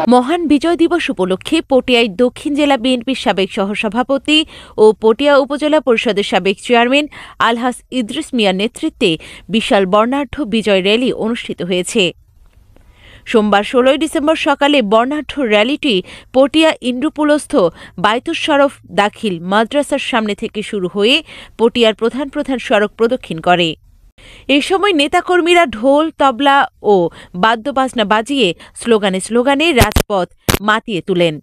মহান বিজয় দিবস উপলক্ষে পটিয়ায় দক্ষিণ জেলা বিএনপির সাবেক সহসভাপতি ও পটিয়া উপজেলা পরিষদের সাবেক চেয়ারম্যান আলহাজ ইদ্রিস মিয়ার নেতৃত্বে বিশাল বর্ণাঢ্য বিজয় র্যালি অনুষ্ঠিত হয়েছে। সোমবার ১৬ ডিসেম্বর সকালে বর্ণাঢ্য র্যালিটি পটিয়া ইন্দ্রপুলস্থ বায়তুস শরফ দাখিল মাদ্রাসার সামনে থেকে শুরু হয়ে পটিয়ার প্রধান প্রধান সড়ক প্রদক্ষিণ করে। এ সময় নেতাকর্মীরা ঢোল, তবলা ও বাদ্যবাজনা বাজিয়ে স্লোগানে স্লোগানে রাজপথ মাতিয়ে তুলেন।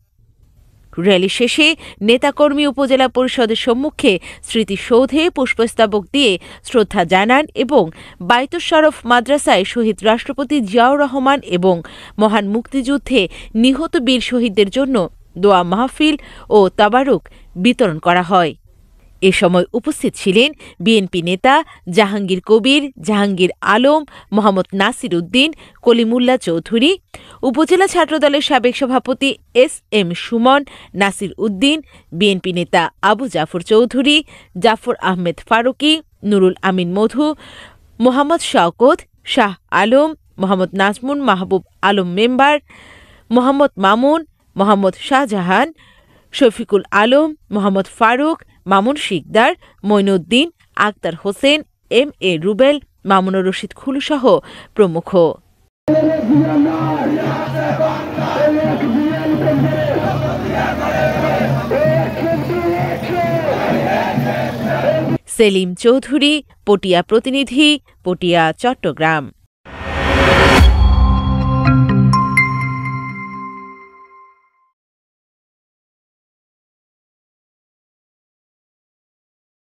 র্যালি শেষে নেতাকর্মী উপজেলা পরিষদের সম্মুখে স্মৃতিসৌধে পুষ্পস্তবক দিয়ে শ্রদ্ধা জানান এবং বায়তুস শরফ মাদ্রাসায় শহীদ রাষ্ট্রপতি জিয়াউর রহমান এবং মহান মুক্তিযুদ্ধে নিহত বীর শহীদদের জন্য দোয়া মাহফিল ও তাবারুক বিতরণ করা হয়। এ সময় উপস্থিত ছিলেন বিএনপি নেতা জাহাঙ্গীর কবির, জাহাঙ্গীর আলম, মোহাম্মদ নাসির উদ্দিন, কলিমুল্লাহ চৌধুরী, উপজেলা ছাত্রদলের সাবেক সভাপতি এস.এম. সুমন, নাসির উদ্দিন, বিএনপি নেতা আবু জাফর চৌধুরী, জাফর আহমেদ ফারুকী, নুরুল আমিন মধু, মোহাম্মদ শওকত, শাহ আলম, মোহাম্মদ নাজমুন মাহবুব আলম মেম্বার, মোহাম্মদ মামুন, মোহাম্মদ শাহজাহান, শফিকুল আলম, মোহাম্মদ ফারুক, মামুন শিকদার, মঈনুদ্দিন, আক্তার হোসেন, এম.এ. রুবেল, মামুনুর রশিদ খুলুসহ প্রমুখ। সেলিম চৌধুরী, পটিয়া প্রতিনিধি, পটিয়া, চট্টগ্রাম।